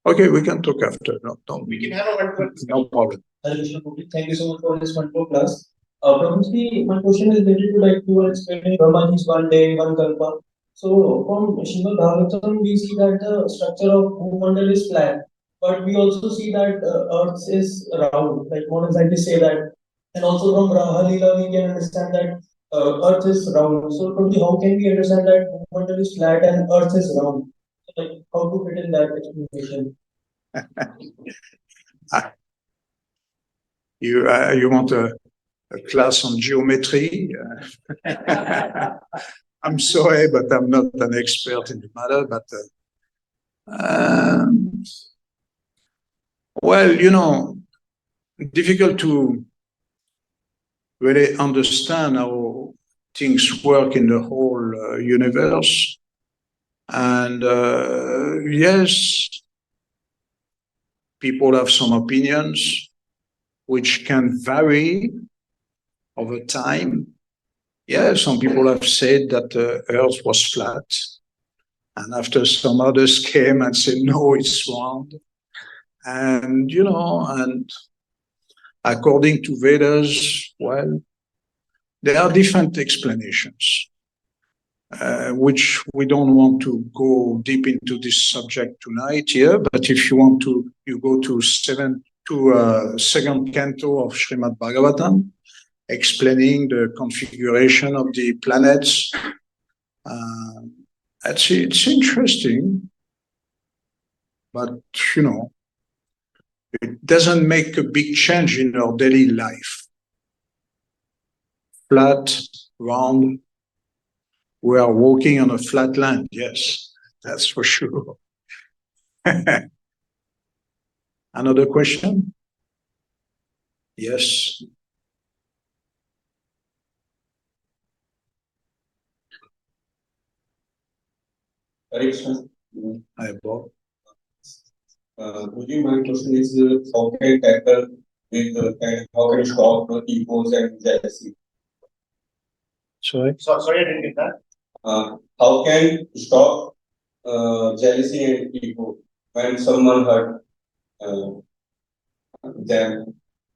Okay, we can talk after. No, we can have a one-to-one. No problem. Thank you so much for this wonderful class. Prabhuji, my question is related to like you were explaining Brahmaji's one day, one kalpa. So from Srimad Bhagavatam, we see that the structure of Bhumandal is flat, but we also see that Earth is round. Like modern scientists say that, and also from Rahalila we can understand that Earth is round. So Prabhuji, how can we understand that Bhumandal is flat and Earth is round? So, like how to fit in that explanation? You want a class on geometry? I'm sorry, but I'm not an expert in the matter. But well, difficult to really understand how things work in the whole universe. And yes, people have some opinions which can vary over time. Yeah, some people have said that the Earth was flat, And after some others came and said, no, it's round. And, and according to Vedas, well, there are different explanations, which we don't want to go deep into this subject tonight here. But if you want to, you go to second canto of Srimad Bhagavatam, explaining the configuration of the planets. It's interesting, but it doesn't make a big change in our daily life. Flat, round, we are walking on a flat land, yes, that's for sure. Another question? Yes. Hare Krishna. Hi, Bob. My question is, how can I tackle with and how can I stop egos and jealousy? Sorry? Sorry, I didn't get that. How can stop jealousy and ego when someone hurt them?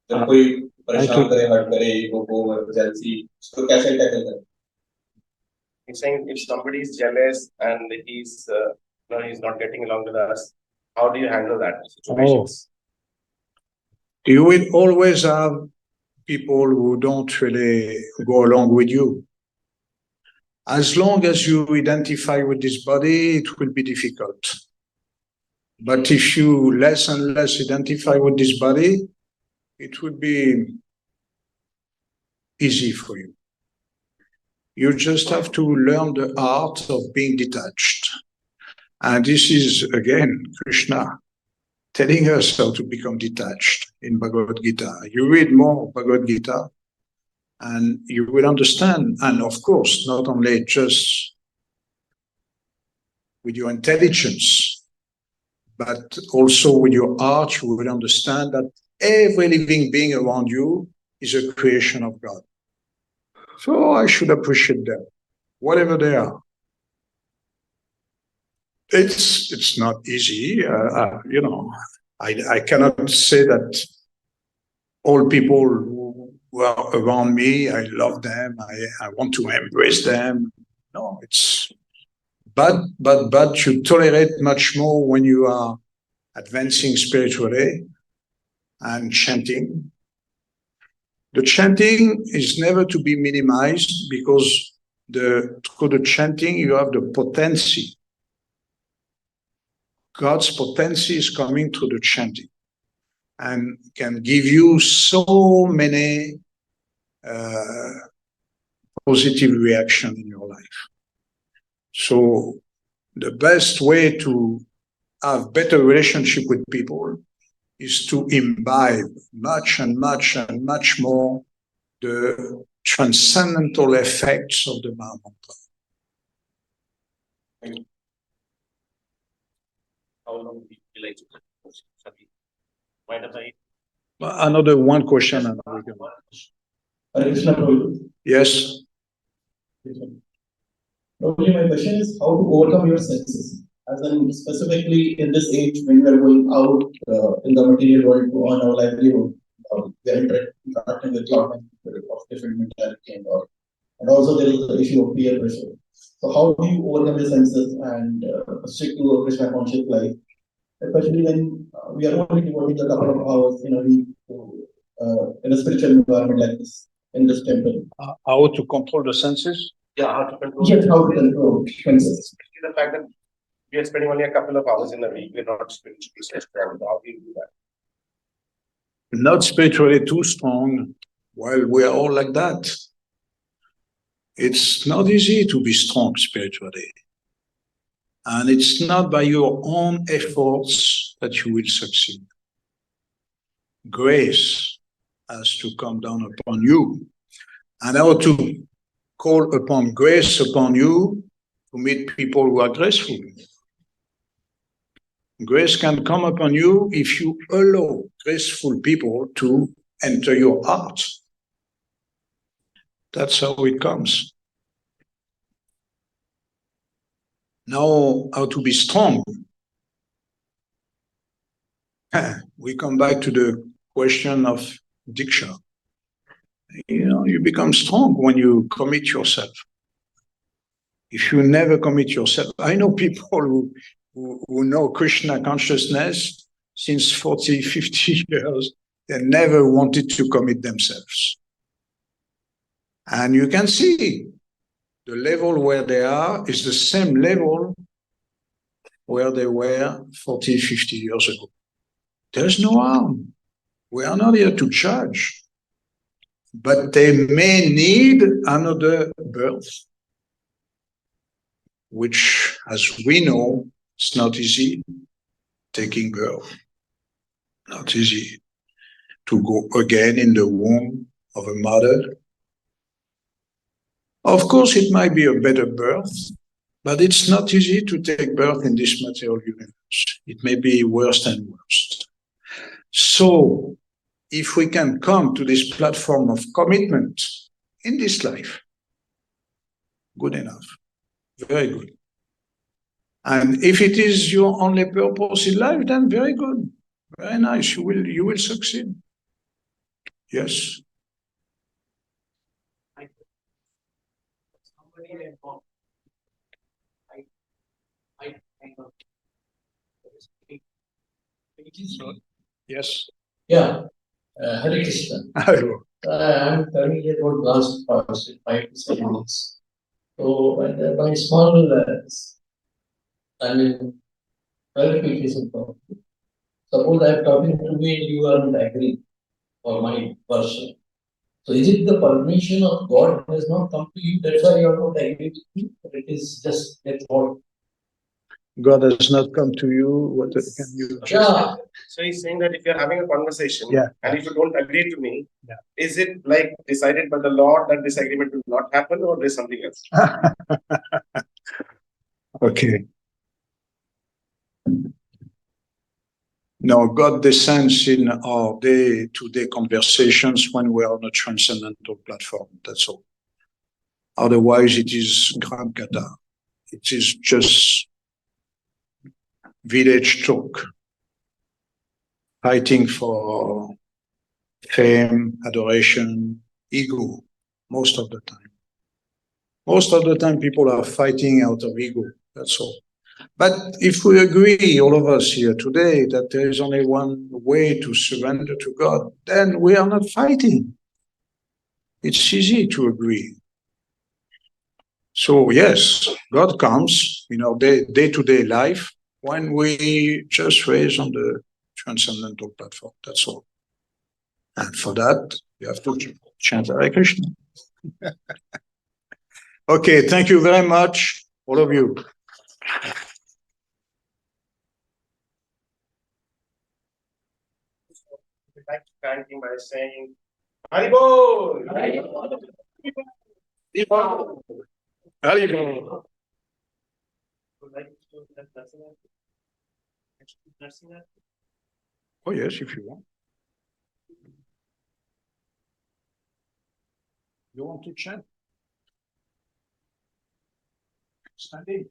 जब कोई परेशान करे, hurt करे, ego को, jealousy, उसको कैसे tackle करें? He's saying if somebody is jealous and he's not getting along with us, how do you handle that situations? You will always have people who don't really go along with you. As long as you identify with this body, it will be difficult. But if you less and less identify with this body, it will be easy for you. You just have to learn the art of being detached. And this is, again, Krishna telling us how to become detached in Bhagavad-gita. You read more Bhagavad-gita and you will understand. And of course, not only just with your intelligence, but also with your heart, you will understand that every living being around you is a creation of God. So I should appreciate them, whatever they are. It's not easy, I cannot say that all people who are around me, I love them, I want to embrace them. No, but you tolerate much more when you are advancing spiritually and chanting. The chanting is never to be minimized because through the chanting you have the potency. God's potency is coming through the chanting and can give you so many positive reactions in your life. So the best way to have better relationship with people is to imbibe much and much and much more the transcendental effects of the Mahamantra. How long do you like to mind if I? Another one question. And we can... Hare Krishna, Prabhu. Yes. Probably my question is how to overcome your senses. As in specifically in this age when we are going out in the material world to earn our livelihood, we are interacting with a lot of different mentality and also there is the issue of peer pressure. So how do you overcome your senses and stick to a Krishna conscious life? Especially when we are only devoting a couple of hours in a week to, in a spiritual environment like this, in this temple. How to control the senses? Yeah, how to control. Yes, how to control senses. The fact that we are spending only a couple of hours in a week, we're not spiritually strong. How do you do that? Not spiritually too strong. Well, we are all like that. It's not easy to be strong spiritually. And it's not by your own efforts that you will succeed. Grace has to come down upon you. And how to call upon grace upon you to meet people who are graceful. Grace can come upon you if you allow graceful people to enter your heart. That's how it comes. Now, how to be strong? We come back to the question of Diksha. You become strong when you commit yourself. If you never commit yourself, I know people who know Krishna consciousness since 40, 50 years, they never wanted to commit themselves. And you can see the level where they are is the same level where they were 40, 50 years ago. There's no harm. We are not here to judge. But they may need another birth, which, as we know, it's not easy taking birth. Not easy to go again in the womb of a mother. Of course, it might be a better birth, but it's not easy to take birth in this material universe. It may be worse and worse. So, if we can come to this platform of commitment in this life, good enough, very good. And if it is your only purpose in life, then very good, very nice. You will succeed. Yes. Yes. Yeah, Hare Krishna. I'm coming here about last past 5 to 7 weeks. So, my small, clarification. Suppose I'm talking to you and you are not agreeing for my version. So, is it the permission of God has not come to you? That's why you are not agreeing with me? Or it is just that thought? God has not come to you. What can you? Yeah. So he's saying that if you're having a conversation, Yeah. and if you don't agree to me, Yeah. is it like decided by the Lord that this agreement will not happen, or there's something else? Okay. No, God descends in our day-to-day conversations when we are on a transcendental platform. That's all. Otherwise, it is Gram Kata. It is just village talk, fighting for fame, adoration, ego, most of the time. Most of the time, people are fighting out of ego. That's all. But if we agree, all of us here today, that there is only one way to surrender to God, then we are not fighting. It's easy to agree. So yes, God comes in our day-to-day life when we just raise on the transcendental platform. That's all. And for that, you have to chant Hare Krishna. Okay, thank you very much, all of you. We'd like to thank him by saying, Haribol! Haribol. Haribol. Would like to do that nursing act? Oh yes, if you want. You want to chant? Standing.